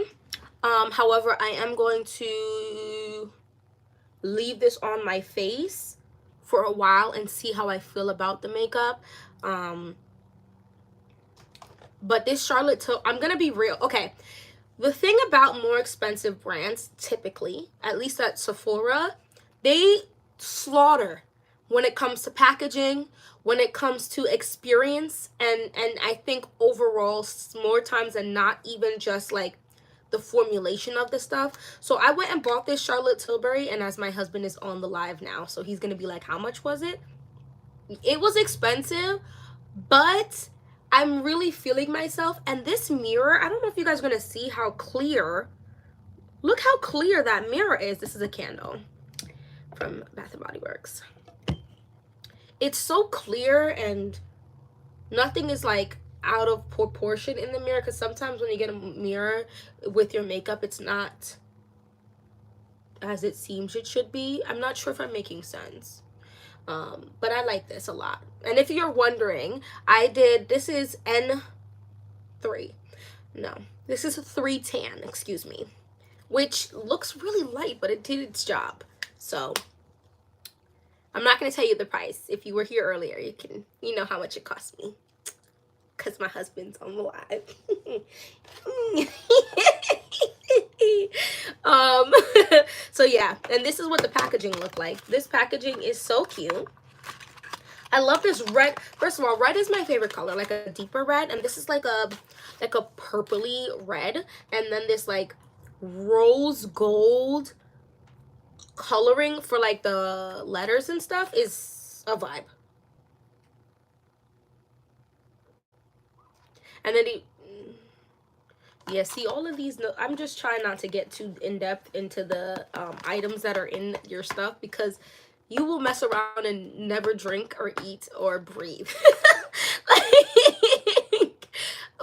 However, I am going to leave this on my face for a while and see how I feel about the makeup. But this Charlotte Tilbury, I'm gonna be real. Okay, the thing about more expensive brands, typically, at least at Sephora, they slaughter when it comes to packaging, when it comes to experience, and I think overall, more times than not, even just like the formulation of the stuff. So I went and bought this Charlotte Tilbury, and as my husband is on the live now, so he's gonna be like, how much was it? It was expensive, but I'm really feeling myself. And this mirror, I don't know if you guys are gonna see how clear, look how clear that mirror is. This is a candle from Bath & Body Works. It's so clear and nothing is like out of proportion in the mirror, because sometimes when you get a mirror with your makeup, it's not as it seems it should be. I'm not sure if I'm making sense. But I like this a lot. And if you're wondering, this is N3. No, this is a 3 tan, excuse me, which looks really light, but it did its job. So I'm not going to tell you the price. If you were here earlier, you know how much it cost me, because my husband's on the live. So yeah, and this is what the packaging looked like. This packaging is so cute. I love this red. First of all, red is my favorite color, like a deeper red, and this is like a purpley red, and then this like rose gold coloring for like the letters and stuff is a vibe. And then yeah, see all of these, I'm just trying not to get too in-depth into the items that are in your stuff, because you will mess around and never drink or eat or breathe. Like,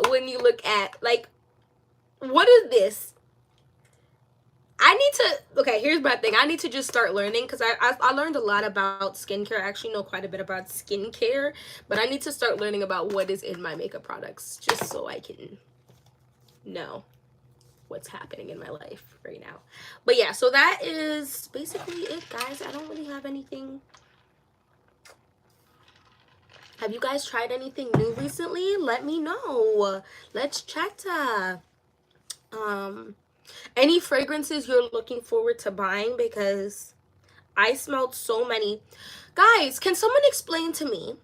when you look at, like, what is this? I need to, okay, here's my thing. I need to just start learning, because I learned a lot about skincare. I actually know quite a bit about skincare, but I need to start learning about what is in my makeup products, just so I can know what's happening in my life right now. But yeah, so that is basically it, guys. I don't really have anything. Have you guys tried anything new recently? Let me know. Let's chat. Any fragrances you're looking forward to buying, because I smelled so many. Guys, can someone explain to me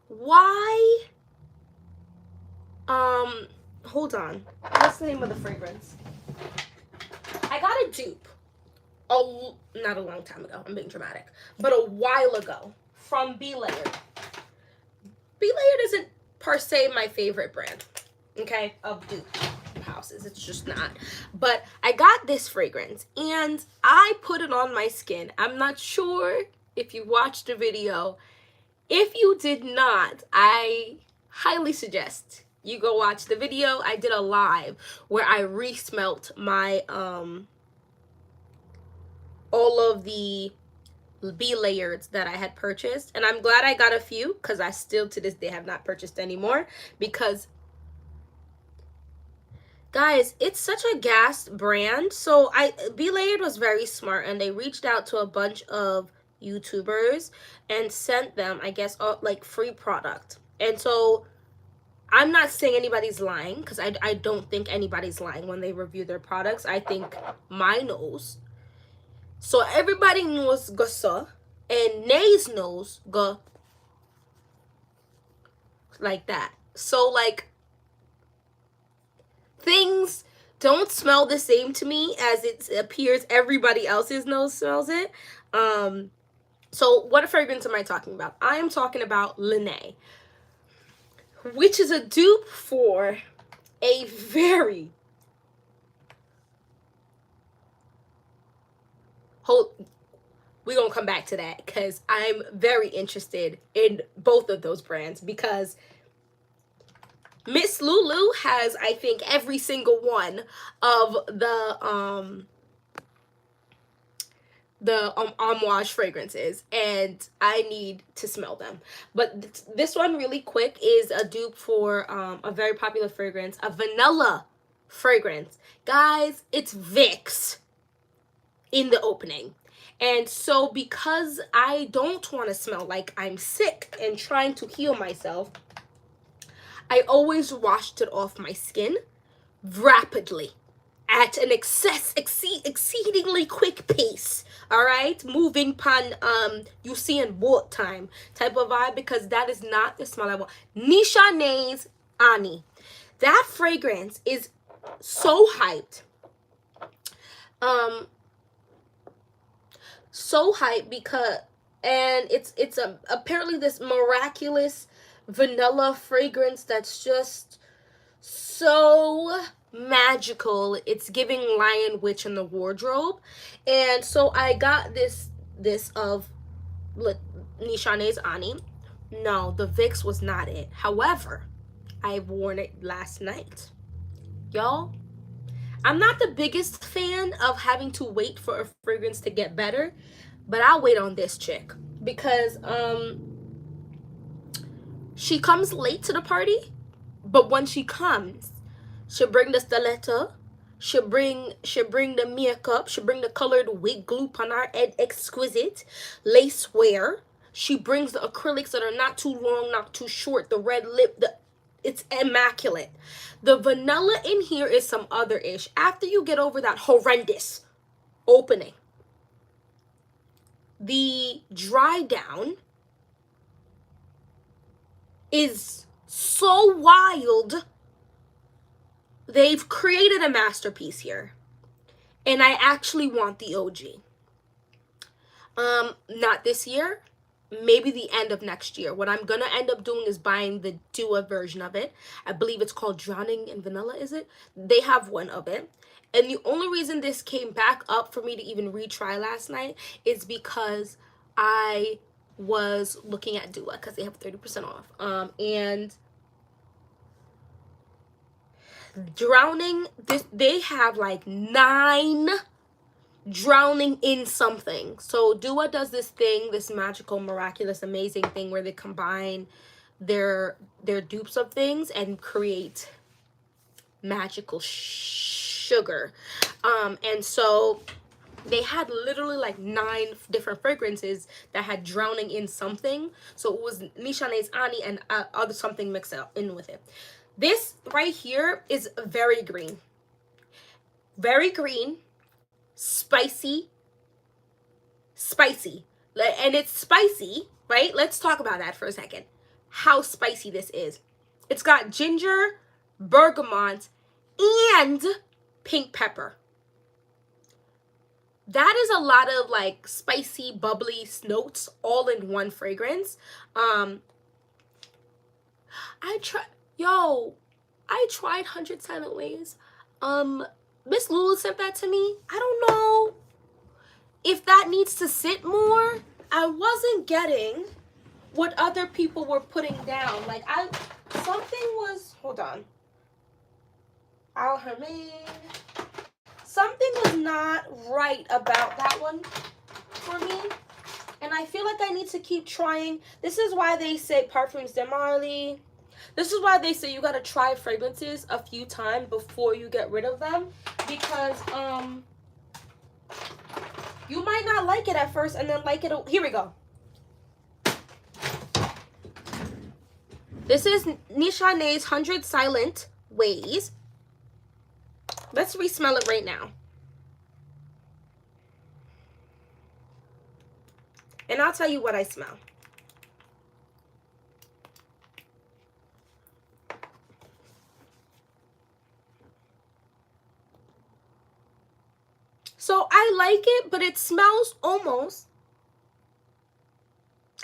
why hold on, what's the name of the fragrance? I got a dupe not a long time ago, I'm being dramatic, but a while ago, from Be Layered. Be Layered isn't per se my favorite brand. okay, of dupe houses. It's just not. But I got this fragrance and I put it on my skin. I'm not sure if you watched the video. If you did not, I highly suggest you go watch the video. I did a live where I re-smelt my all of the B layers that I had purchased, and I'm glad I got a few because I still to this day have not purchased anymore, because guys, it's such a gas brand. So B Layered was very smart, and they reached out to a bunch of YouTubers and sent them, I guess, like free product. And so I'm not saying anybody's lying, because I don't think anybody's lying when they review their products. I think mine knows. So everybody knows go so, and Nay's nose go like that. So like things don't smell the same to me as it appears everybody else's nose smells it. So what fragrance am I talking about? I am talking about Lene, which is a dupe for a very we're gonna come back to that because I'm very interested in both of those brands, because Miss Lulu has, I think, every single one of the homage fragrances, and I need to smell them. But this one really quick is a dupe for a very popular fragrance, a vanilla fragrance. Guys, it's Vicks in the opening. And so because I don't want to smell like I'm sick and trying to heal myself, I always washed it off my skin rapidly at an exceedingly quick pace. All right, moving pan you see in boat time type of vibe, because that is not the smell I want. Nishane's Ani, that fragrance is so hyped. So hyped because, and it's apparently this miraculous vanilla fragrance that's just so magical. It's giving Lion Witch in the Wardrobe. And so I got this of Nishane's Ani. No, the Vicks was not it. However, I've worn it last night. Y'all, I'm not the biggest fan of having to wait for a fragrance to get better, but I'll wait on this chick because she comes late to the party, but when she comes, she'll bring the stiletto, she'll bring the makeup, she'll bring the colored wig glue on her head, exquisite lace wear. She brings the acrylics that are not too long, not too short, the red lip, it's immaculate. The vanilla in here is some other ish. After you get over that horrendous opening, the dry down is so wild. They've created a masterpiece here, and I actually want the OG. Not this year, maybe the end of next year. What I'm gonna end up doing is buying the Dua version of it. I believe it's called Drowning in Vanilla, is it? They have one of it. And the only reason this came back up for me to even retry last night is because I was looking at Dua because they have 30% off. And Drowning, they have like 9 drowning in something. So Dua does this thing, this magical, miraculous, amazing thing where they combine their dupes of things and create magical sugar. And so they had literally like 9 different fragrances that had drowning in something. So it was Nishane's Ani and other something mixed in with it. This right here is very green. Very green. Spicy. And it's spicy, right? Let's talk about that for a second. How spicy this is. It's got ginger, bergamot, and pink pepper. That is a lot of like spicy, bubbly notes all in one fragrance. Yo, I tried 100 Silent Ways. Miss Lulu sent that to me. I don't know if that needs to sit more. I wasn't getting what other people were putting down. Like, something was, hold on. Al Hermain. Something was not right about that one for me. And I feel like I need to keep trying. This is why they say Parfums de Marly. This is why they say you gotta try fragrances a few times before you get rid of them. Because, you might not like it at first and then like it. Here we go. This is Nishane's 100 Silent Ways. Let's re-smell it right now. And I'll tell you what I smell. So I like it, but it smells almost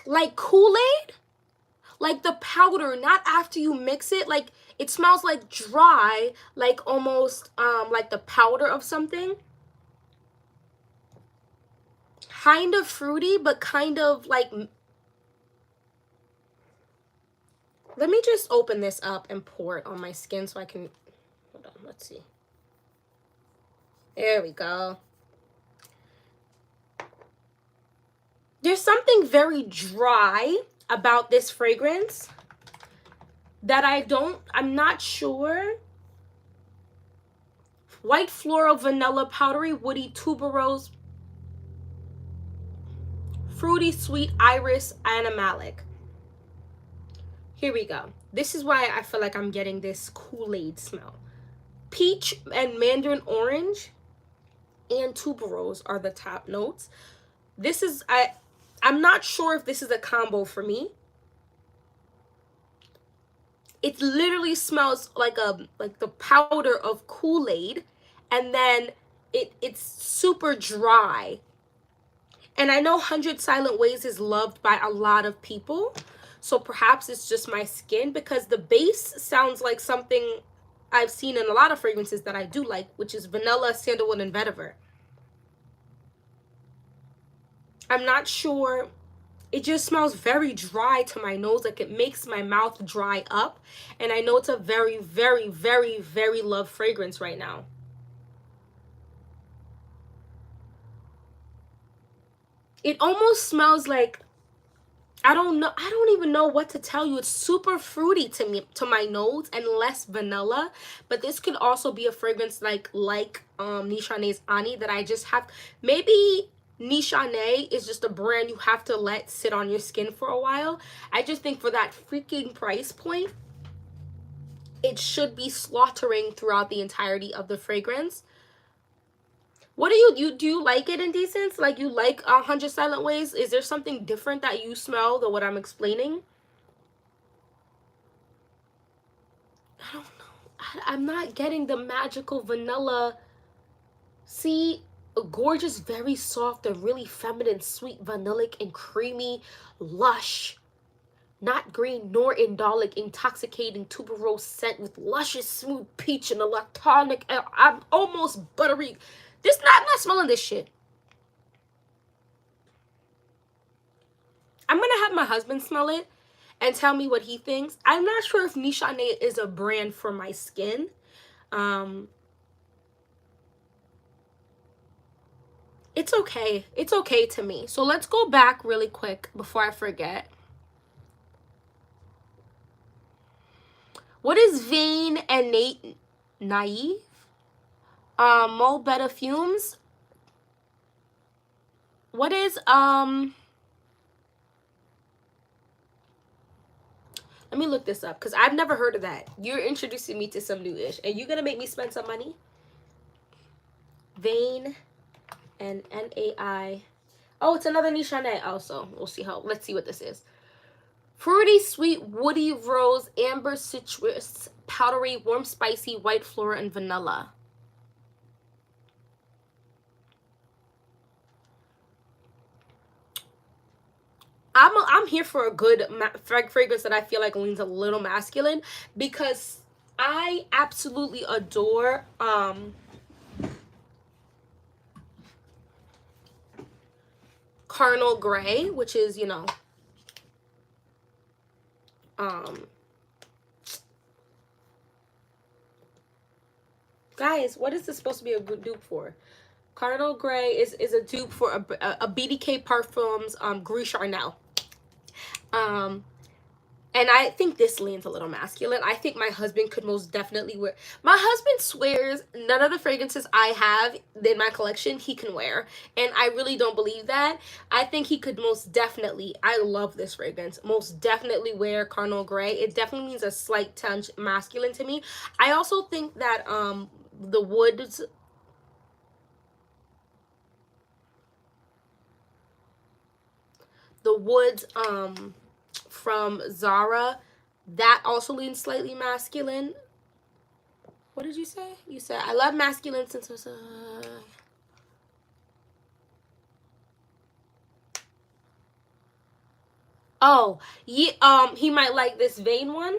like Kool-Aid. Like the powder, not after you mix it. Like it smells like dry, like almost like the powder of something. Kind of fruity, but kind of like... Let me just open this up and pour it on my skin so I can... Hold on, let's see. There we go. There's something very dry about this fragrance that I'm not sure. White floral, vanilla, powdery, woody, tuberose, fruity, sweet, iris, animalic. Here we go. This is why I feel like I'm getting this Kool-Aid smell. Peach and mandarin orange and tuberose are the top notes. This is, I'm not sure if this is a combo for me. It literally smells like the powder of Kool-Aid, and then it's super dry. And I know 100 Silent Ways is loved by a lot of people, so perhaps it's just my skin, because the base sounds like something I've seen in a lot of fragrances that I do like, which is vanilla, sandalwood, and vetiver. I'm not sure. It just smells very dry to my nose. Like it makes my mouth dry up. And I know it's a very, very, very, very loved fragrance right now. It almost smells like, I don't even know what to tell you. It's super fruity to me, to my nose, and less vanilla. But this could also be a fragrance like Nishane's Ani that I just have. Maybe Nishane is just a brand you have to let sit on your skin for a while. I just think for that freaking price point, it should be slaughtering throughout the entirety of the fragrance. What do you like it, Indecent? Like, you like 100 Silent Ways? Is there something different that you smell than what I'm explaining? I don't know. I'm not getting the magical vanilla. See, a gorgeous, very soft, and really feminine, sweet, vanillic, and creamy, lush, not green nor indolic, intoxicating tuberose scent with luscious, smooth peach and electronic. I'm almost buttery. I'm not smelling this shit. I'm gonna have my husband smell it and tell me what he thinks. I'm not sure if Nishane is a brand for my skin. It's okay. It's okay to me. So let's go back really quick before I forget. What is Vain and Naive? Mo Better Fumes. What is let me look this up, because I've never heard of that. You're introducing me to some new ish, and you're gonna make me spend some money. Vain and Nai. Oh, it's another Nishane also. We'll see how. Let's see what this is. Fruity, sweet, woody, rose, amber, citrus, powdery, warm, spicy, white flora, and vanilla. I'm here for a good fragrance that I feel like leans a little masculine, because I absolutely adore Carnal Gray, which is, you know, guys, what is this supposed to be a dupe for? Carnal Gray is a dupe for a BDK Parfums Gris Charnel. And I think this leans a little masculine. I think my husband could most definitely wear. My husband swears none of the fragrances I have in my collection he can wear. And I really don't believe that. I think he could most definitely, I love this fragrance, most definitely wear Carnal Gray. It definitely means a slight touch masculine to me. I also think that the woods, from Zara, that also leans slightly masculine. What did you say? You said I love masculine since it was oh, yeah, he might like this vein one.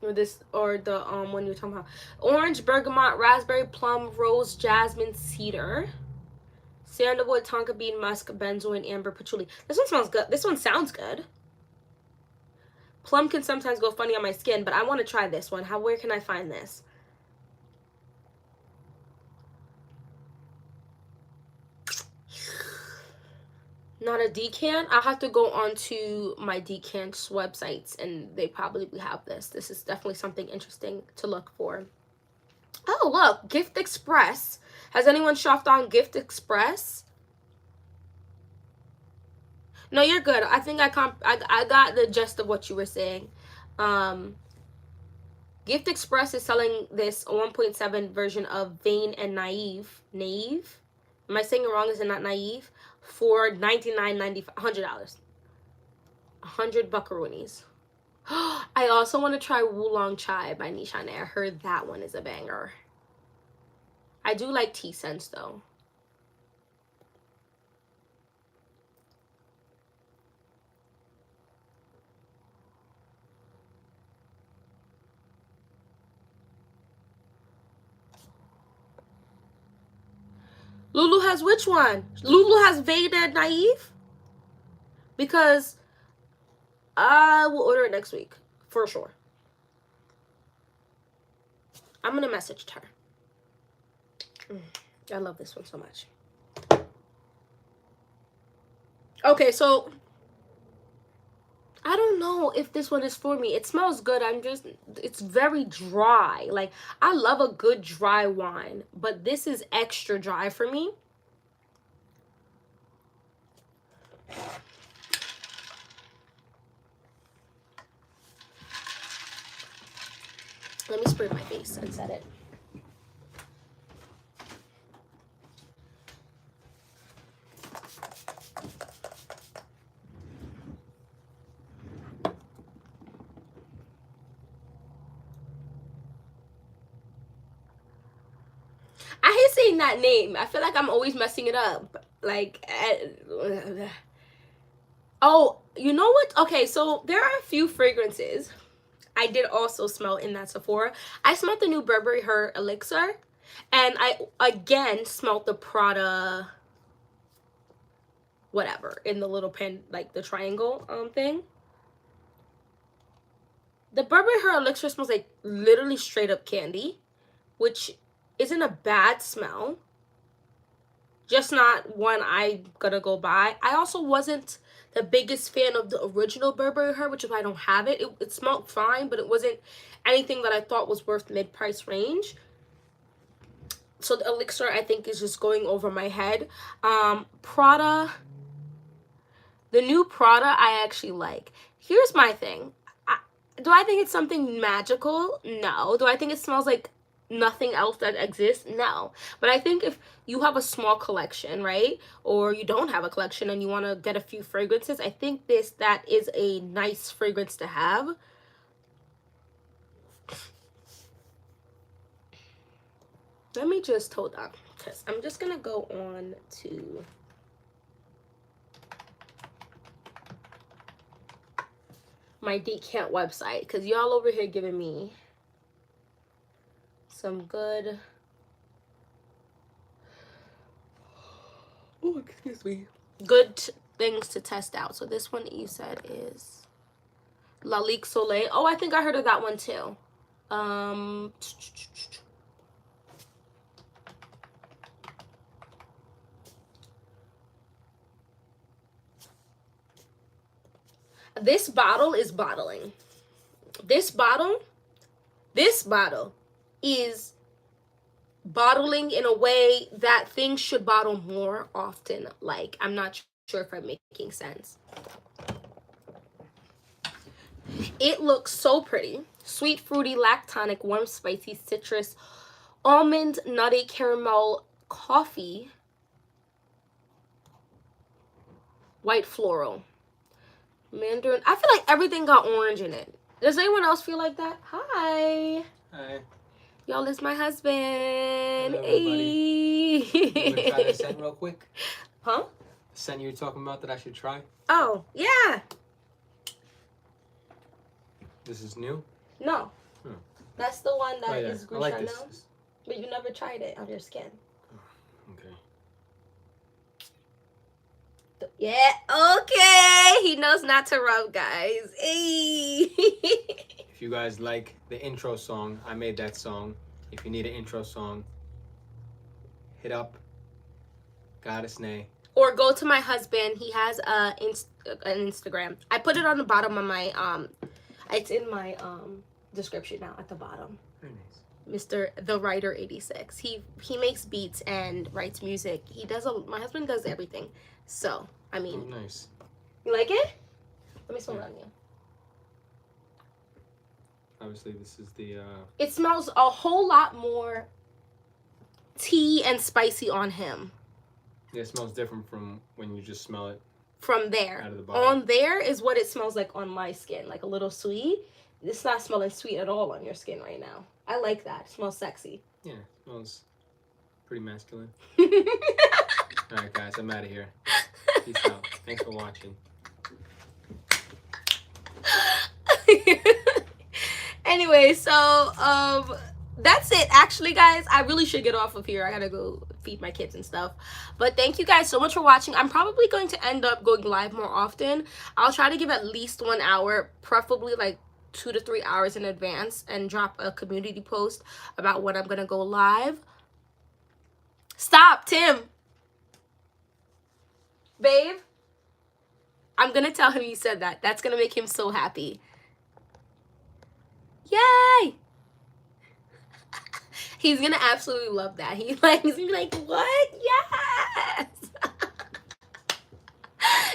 Or this, or the one you're talking about. Orange, bergamot, raspberry, plum, rose, jasmine, cedar, sandalwood, tonka bean, musk, benzoin, amber, patchouli. This one smells good. This one sounds good. Plum can sometimes go funny on my skin, but I want to try this one. Where can I find this? Not a decant. I'll have to go onto my decants websites and they probably have this. This is definitely something interesting to look for. Oh, look, Gift Express. Has anyone shopped on Gift Express? No, you're good. I think I got the gist of what you were saying. Gift Express is selling this 1.7 version of Vain and Naive. Naive? Am I saying it wrong? Is it not Naive? For $99.95, $100. 100 buckaroonies. I also want to try Wulong Chai by Nishane. I heard that one is a banger. I do like tea scents though. Lulu has which one? Lulu has Vain and Naive? Because I will order it next week for sure. I'm gonna message her. I love this one so much. Okay, so I don't know if this one is for me. It smells good. It's very dry. Like, I love a good dry wine, but this is extra dry for me. Let me spray my face and set it. I hate saying that name. I feel like I'm always messing it up. Like, oh, you know what? Okay, so there are a few fragrances I did also smell in that Sephora. I smelled the new Burberry Her Elixir. And I, again, smelled the Prada whatever in the little pen, like the triangle thing. The Burberry Her Elixir smells like literally straight up candy, which isn't a bad smell. Just not one I'm gonna go buy. I also wasn't the biggest fan of the original Burberry Her, which is why I don't have it. It smelled fine, but it wasn't anything that I thought was worth mid-price range. So the Elixir, I think, is just going over my head. Prada, the new Prada, I actually like. Here's my thing. Do I think it's something magical? No. Do I think it smells like nothing else that exists? No. But I think if you have a small collection, right, or you don't have a collection and you want to get a few fragrances, I think that is a nice fragrance to have. Let me just hold on, because I'm just gonna go on to my decant website, because y'all over here giving me some good, oh, excuse me, good things to test out. So this one you said is La Lique Soleil. Oh, I think I heard of that one too. This bottle is bottling. This bottle is bottling in a way that things should bottle more often. Like, I'm not sure if I'm making sense. It looks so pretty. Sweet, fruity, lactonic, warm, spicy, citrus, almond, nutty, caramel, coffee, white floral, mandarin. I feel like everything got orange in it. Does anyone else feel like that? Hi. Hi. Y'all, is my husband. Hello, everybody. You want to try that scent real quick? Huh? The scent you were talking about that I should try? Oh, yeah. This is new? No. That's the one that is I like Chanel. this. But you never tried it on your skin. Okay. Yeah, okay. He knows not to rub, guys. Hey. If you guys like the intro song, I made that song. If you need an intro song, hit up Goddess Nay. Or go to my husband. He has an Instagram. I put it on the bottom of my it's in my description now at the bottom. Very nice. Mr. The Writer 86. He makes beats and writes music. He does my husband does everything. So, I mean, Oh, nice. You like it? Let me smell it on you. Obviously, this is the It smells a whole lot more tea and spicy on him. Yeah, it smells different from when you just smell it from there. Out of the bottle. On there is what it smells like on my skin, like a little sweet. It's not smelling sweet at all on your skin right now. I like that. It smells sexy. Yeah, it smells pretty masculine. Alright guys, I'm out of here. Peace out. Thanks for watching. Anyway, so that's it. Actually, guys, I really should get off of here. I gotta go feed my kids and stuff. But thank you guys so much for watching. I'm probably going to end up going live more often. I'll try to give at least 1 hour, preferably like 2 to 3 hours in advance, and drop a community post about when I'm gonna go live. Stop, Tim. Babe, I'm gonna tell him you said that. That's gonna make him so happy. Yay! He's gonna absolutely love that. He's gonna be like, what? Yes!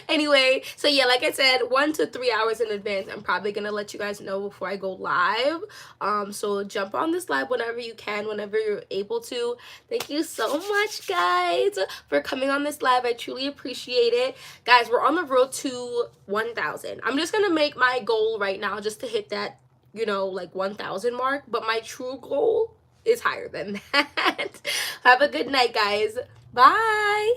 Anyway, so yeah, like I said, 1 to 3 hours in advance, I'm probably gonna let you guys know before I go live. So jump on this live whenever you can, whenever you're able to. Thank you so much, guys, for coming on this live. I truly appreciate it. Guys, we're on the road to 1,000. I'm just gonna make my goal right now just to hit that, you know, like 1,000 mark, but my true goal is higher than that. Have a good night, guys. Bye.